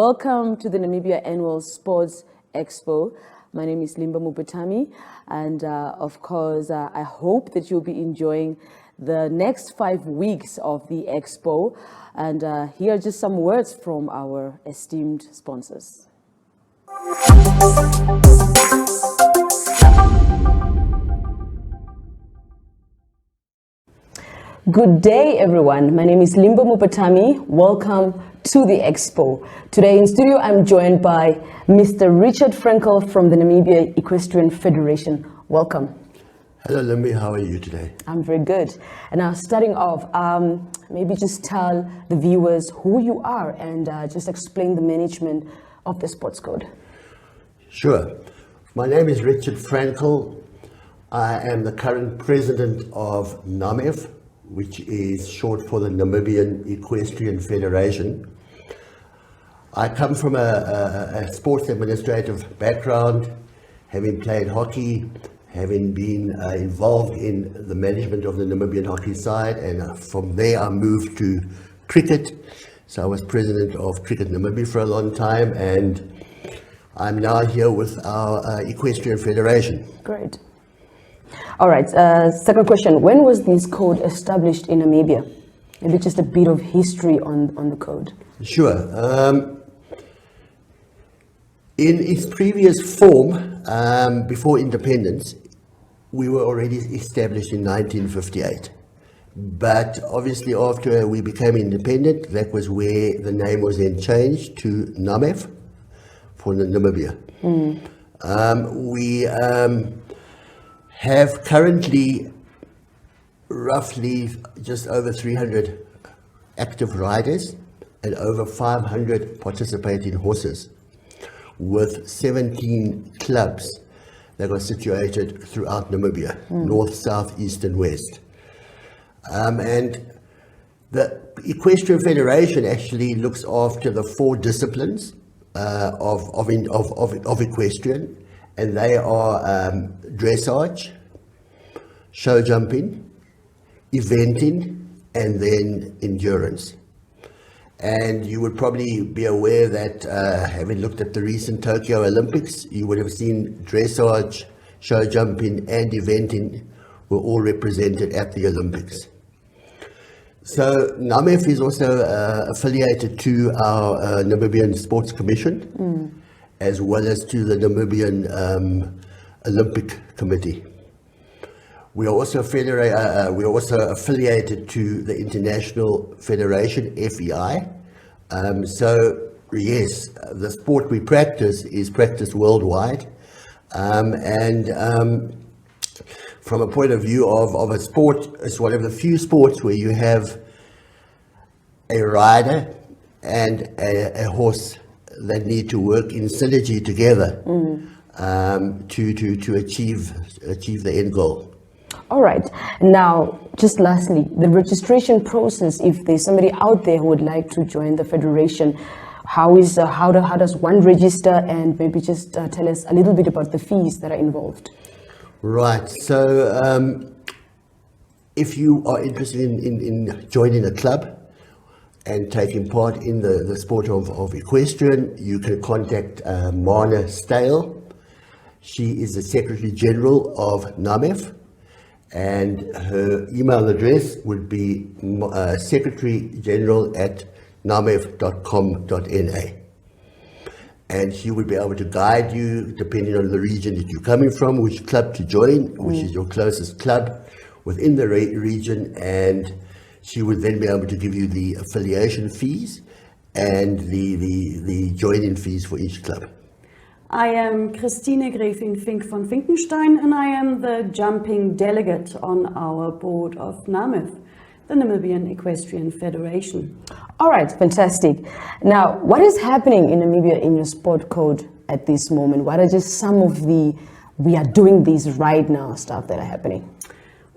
Welcome to the Namibia Annual Sports Expo. My name is Limba Mupatami, and of course, I hope that you'll be enjoying the next 5 weeks of the Expo. And here are just some words from our esteemed sponsors. Good day, everyone. My name is Limba Mupatami. Welcome to the Expo. Today in studio, I'm joined by Mr. Richard Frankle from the Namibia Equestrian Federation. Welcome. Hello, Limby. How are you today? I'm very good. And now, starting off, maybe just tell the viewers who you are and just explain the management of the sports code. Sure. My name is Richard Frankle. I am the current president of NAMEF, which is short for the Namibian Equestrian Federation. I come from a sports administrative background, having played hockey, having been involved in the management of the Namibian hockey side, and from there I moved to cricket. So I was president of Cricket Namibia for a long time, and I'm now here with our Equestrian Federation. Great. All right, second question. When was this code established in Namibia? Maybe just a bit of history on the code. Sure. In its previous form, before independence, we were already established in 1958. But obviously after we became independent, that was where the name was then changed to NAMEF for Namibia. We have currently roughly just over 300 active riders and over 500 participating horses, with 17 clubs that are situated throughout Namibia, north, south, east and west. And the Equestrian Federation actually looks after the 4 disciplines of equestrian, and they are dressage, show jumping, eventing, and then endurance. And you would probably be aware that, having looked at the recent Tokyo Olympics, you would have seen dressage, show jumping, and eventing were all represented at the Olympics. So NAMEF is also affiliated to our Namibian Sports Commission, as well as to the Namibian Olympic Committee. We are also affiliated to the International Federation, FEI. So yes, the sport we practice is practiced worldwide. From a point of view of a sport, it's one of the few sports where you have a rider and a horse that need to work in synergy together to achieve the end goal. All right. Now, just lastly, the registration process, if there's somebody out there who would like to join the Federation, how does one register, and maybe just tell us a little bit about the fees that are involved? Right. So if you are interested in joining a club and taking part in the sport of equestrian, you can contact Mana Stale. She is the Secretary General of NAMEF, and her email address would be secretarygeneral@namef.com.na. And she would be able to guide you, depending on the region that you're coming from, which club to join, which is your closest club within the region, and she would then be able to give you the affiliation fees and the joining fees for each club. I am Christine Gräfin Fink von Finkenstein, and I am the jumping delegate on our board of NAMEF, the Namibian Equestrian Federation. All right, fantastic. Now, what is happening in Namibia in your sport code at this moment? What are just some of the "we are doing these right now" stuff that are happening?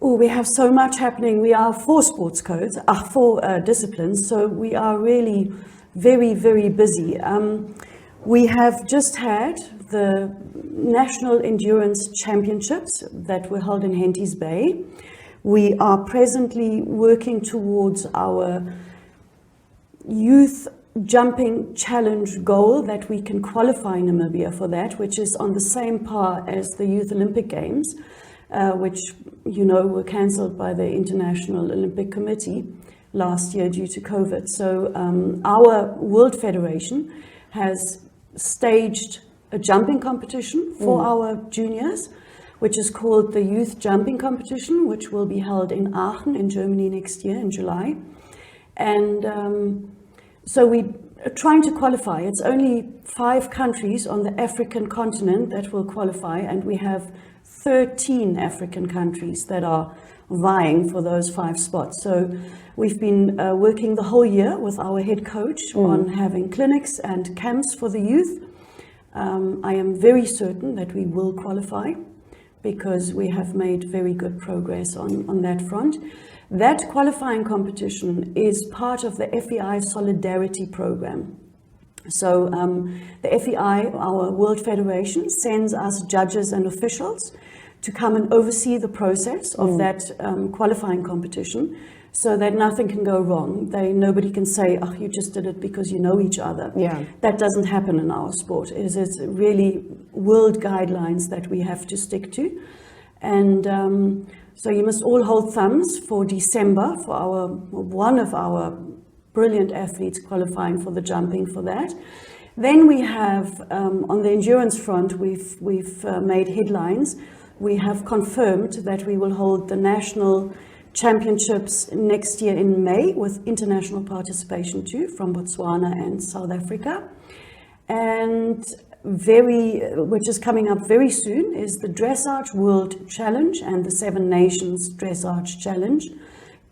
Oh, we have so much happening. We are 4 sports codes, 4 disciplines, so we are really very, very busy. We have just had the National Endurance Championships that were held in Henties Bay. We are presently working towards our youth jumping challenge goal that we can qualify Namibia for that, which is on the same par as the Youth Olympic Games, which, you know, were cancelled by the International Olympic Committee last year due to COVID. So our World Federation has staged a jumping competition for our juniors, which is called the Youth Jumping Competition, which will be held in Aachen in Germany next year in July. And so we are trying to qualify. It's only 5 countries on the African continent that will qualify, and we have 13 African countries that are vying for those 5 spots. So we've been working the whole year with our head coach on having clinics and camps for the youth. I am very certain that we will qualify because we have made very good progress on that front. That qualifying competition is part of the FEI Solidarity Program. So the FEI, our World Federation, sends us judges and officials to come and oversee the process of that qualifying competition so that nothing can go wrong. Nobody can say, oh, you just did it because you know each other. Yeah. That doesn't happen in our sport. It's really world guidelines that we have to stick to. And so you must all hold thumbs for December for one of our brilliant athletes qualifying for the jumping for that. Then we have, on the endurance front, we've made headlines. We have confirmed that we will hold the national championships next year in May with international participation too from Botswana and South Africa. And which is coming up very soon, is the Dressage World Challenge and the 7 Nations Dressage Challenge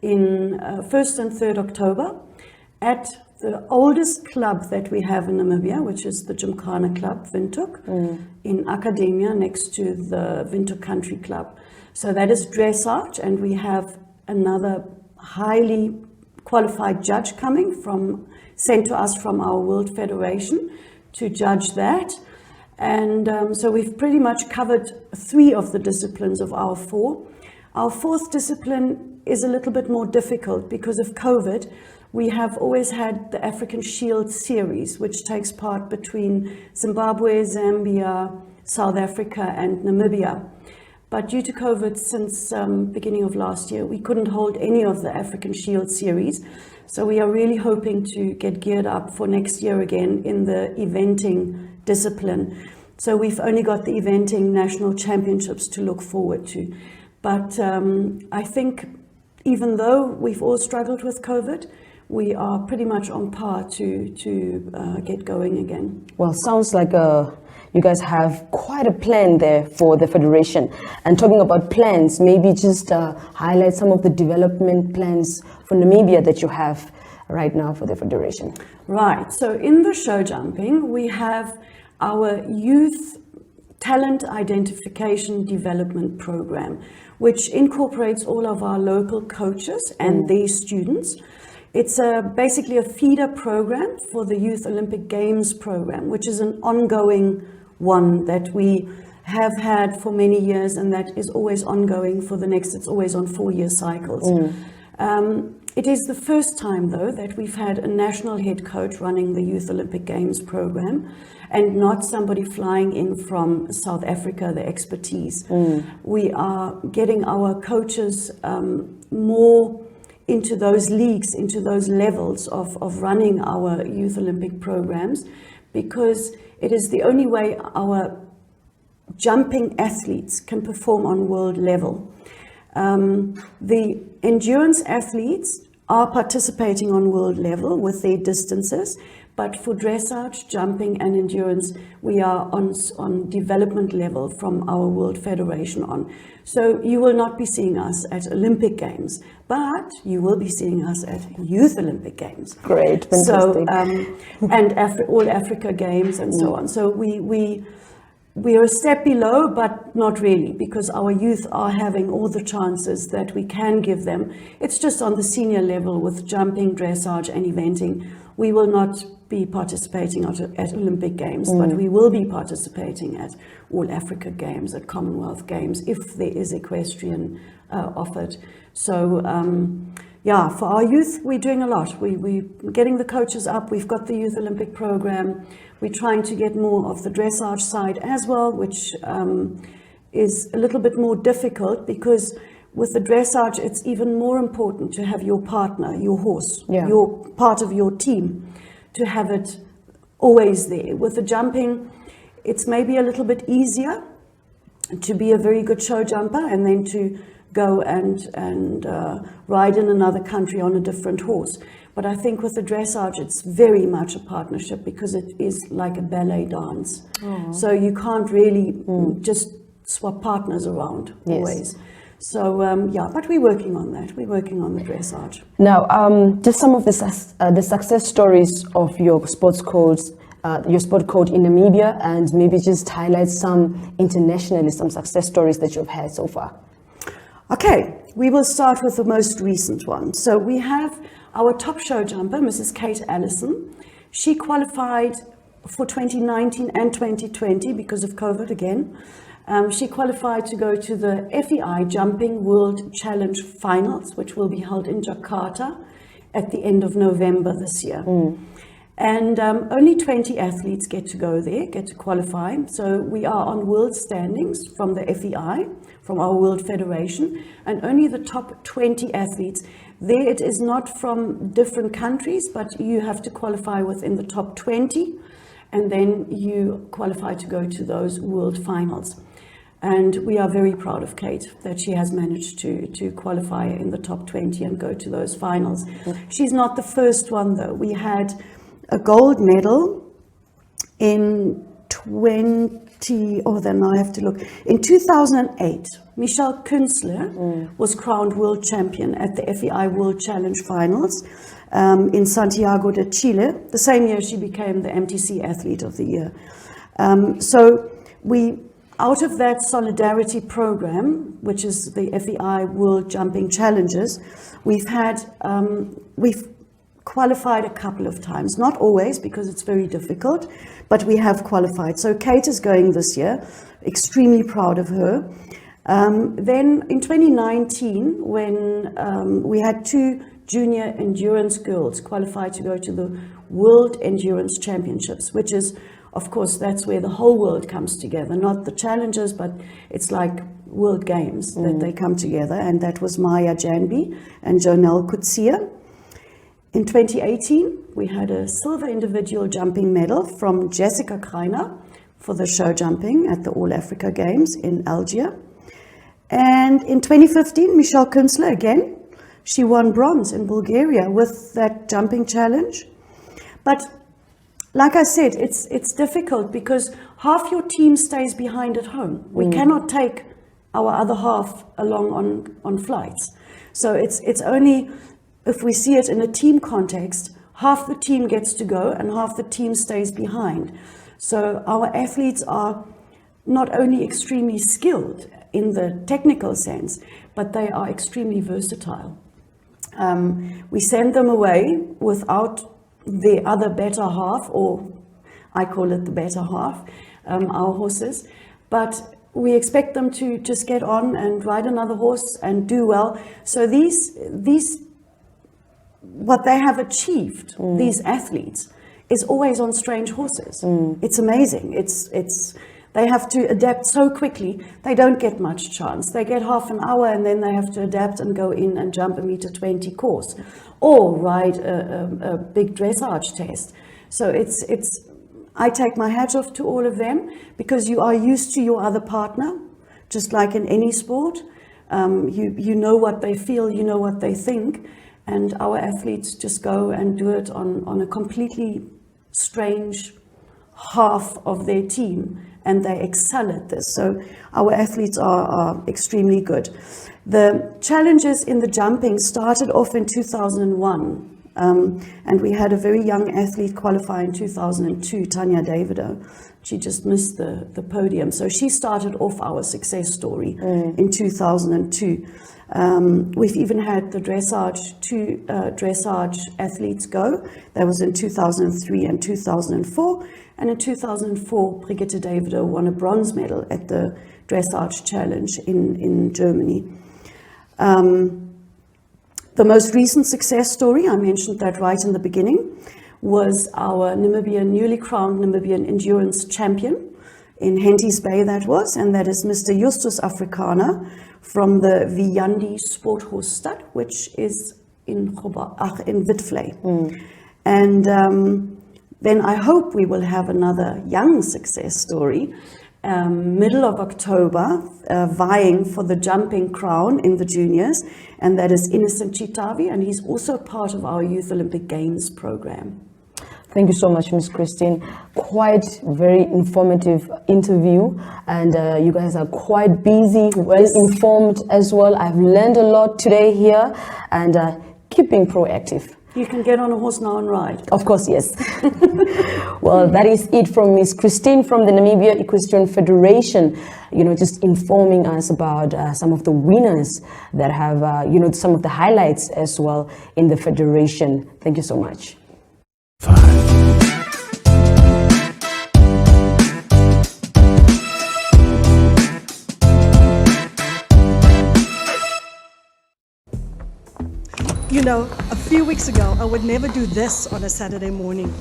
in 1st and 3rd October at the oldest club that we have in Namibia, which is the Gymkhana Club, Windhoek, in Academia next to the Windhoek Country Club. So that is dressage, and we have another highly qualified judge sent to us from our World Federation to judge that. And so we've pretty much covered 3 of the disciplines of our 4. Our 4th discipline is a little bit more difficult because of COVID. We have always had the African Shield Series, which takes part between Zimbabwe, Zambia, South Africa, and Namibia. But due to COVID, since beginning of last year, we couldn't hold any of the African Shield Series. So we are really hoping to get geared up for next year again in the eventing discipline. So we've only got the eventing national championships to look forward to. But I think even though we've all struggled with COVID, we are pretty much on par to get going again. Well, sounds like you guys have quite a plan there for the Federation. And talking about plans, maybe just highlight some of the development plans for Namibia that you have right now for the Federation. Right, so in the show jumping, we have our Youth Talent Identification Development Program, which incorporates all of our local coaches and their students. It's basically a feeder program for the Youth Olympic Games program, which is an ongoing one that we have had for many years, and that is always ongoing for the next, it's always on 4-year cycles. It is the first time, though, that we've had a national head coach running the Youth Olympic Games program and not somebody flying in from South Africa, the expertise. We are getting our coaches more into those leagues, into those levels of running our Youth Olympic programs, because it is the only way our jumping athletes can perform on world level. The endurance athletes are participating on world level with their distances, but for dressage, jumping and endurance, we are on development level from our World Federation on. So you will not be seeing us at Olympic Games, but you will be seeing us at Youth Olympic Games. Great, fantastic. So, and all Africa Games and so on. So we are a step below, but not really, because our youth are having all the chances that we can give them. It's just on the senior level with jumping, dressage and eventing. We will not be participating at Olympic Games, but we will be participating at all Africa Games, at Commonwealth Games, if there is equestrian offered. So yeah, for our youth, we're doing a lot. We're getting the coaches up. We've got the Youth Olympic program. We're trying to get more of the dressage side as well, which is a little bit more difficult because with the dressage, it's even more important to have your partner, your horse, your part of your team, to have it always there. With the jumping, it's maybe a little bit easier to be a very good show jumper and then to go and ride in another country on a different horse. But I think with the dressage, it's very much a partnership because it is like a ballet dance. So you can't really just swap partners around always. So yeah, but we're working on that. We're working on the dressage. Now, just some of the success stories of your sports codes, your sport code in Namibia, and maybe just highlight some internationally, some success stories that you've had so far. Okay, we will start with the most recent one. So we have our top show jumper, Mrs. Kate Allison. She qualified for 2019 and 2020 because of COVID again. She qualified to go to the FEI Jumping World Challenge Finals, which will be held in Jakarta at the end of November this year. And only 20 athletes get to go there, get to qualify. So we are on world standings from the FEI, from our World Federation, and only the top 20 athletes. There it is not from different countries, but you have to qualify within the top 20, and then you qualify to go to those world finals. And we are very proud of Kate that she has managed to qualify in the top 20 and go to those finals. She's not the first one though. We had a gold medal in 2008, Michelle Künzler was crowned world champion at the FEI World Challenge Finals in Santiago de Chile. The same year she became the MTC Athlete of the Year. So we, out of that solidarity program, which is the FEI World Jumping Challenges, we've qualified a couple of times, not always because it's very difficult, but we have qualified. So Kate is going this year, extremely proud of her. Then in 2019, when we had two junior endurance girls qualified to go to the World Endurance Championships, which is, of course, that's where the whole world comes together, not the challenges, but it's like World Games that they come together. And that was Maya Janby and Jonelle Kutsia. In 2018, we had a silver individual jumping medal from Jessica Kreiner for the show jumping at the All Africa Games in Algiers. And in 2015, Michelle Künzler again, she won bronze in Bulgaria with that jumping challenge. But like I said, it's difficult because half your team stays behind at home. We cannot take our other half along on flights. So it's only, if we see it in a team context, half the team gets to go and half the team stays behind. So our athletes are not only extremely skilled in the technical sense, but they are extremely versatile. We send them away without the other better half, or I call it the better half, our horses, but we expect them to just get on and ride another horse and do well. So these what they have achieved, these athletes, is always on strange horses. It's amazing. They have to adapt so quickly. They don't get much chance. They get half an hour and then they have to adapt and go in and jump a meter 20 course or ride a big dressage test. So I take my hat off to all of them because you are used to your other partner, just like in any sport. You know what they feel, you know what they think. And our athletes just go and do it on a completely strange half of their team, and they excel at this. So our athletes are extremely good. The challenges in the jumping started off in 2001, and we had a very young athlete qualify in 2002, Tanya Davido. She just missed the podium. So she started off our success story in 2002. We've even had the two dressage athletes go. That was in 2003 and 2004. And in 2004, Brigitte Davido won a bronze medal at the dressage challenge in Germany. The most recent success story, I mentioned that right in the beginning, was our newly crowned Namibian endurance champion in Henties Bay, that was, and that is Mr. Justus Afrikaner from the Viandi Sporthorstad, which is in Witvlei. And then I hope we will have another young success story, middle of October, vying for the jumping crown in the juniors, and that is Innocent Chitavi, and he's also part of our Youth Olympic Games program. Thank you so much, Ms. Christine. Quite very informative interview, and you guys are quite busy, well informed as well. I've learned a lot today here, and keep being proactive. You can get on a horse now and ride. Of course, yes. Well, that is it from Ms. Christine from the Namibia Equestrian Federation, just informing us about some of the winners that have, some of the highlights as well in the federation. Thank you so much. You know, a few weeks ago, I would never do this on a Saturday morning.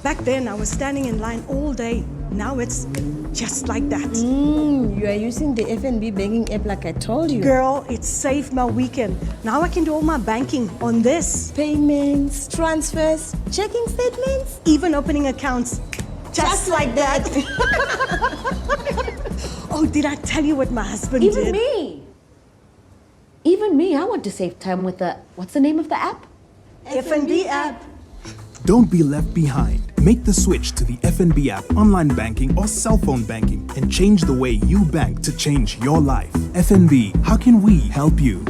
Back then, I was standing in line all day. Now it's just like that. You are using the FNB banking app like I told you. Girl, it saved my weekend. Now I can do all my banking on this. Payments, transfers, checking statements. Even opening accounts. Just like that. Oh, did I tell you what my husband did? Even me, I want to save time with what's the name of the app? FNB app. Don't be left behind. Make the switch to the FNB app, online banking or cell phone banking, and change the way you bank to change your life. FNB, how can we help you?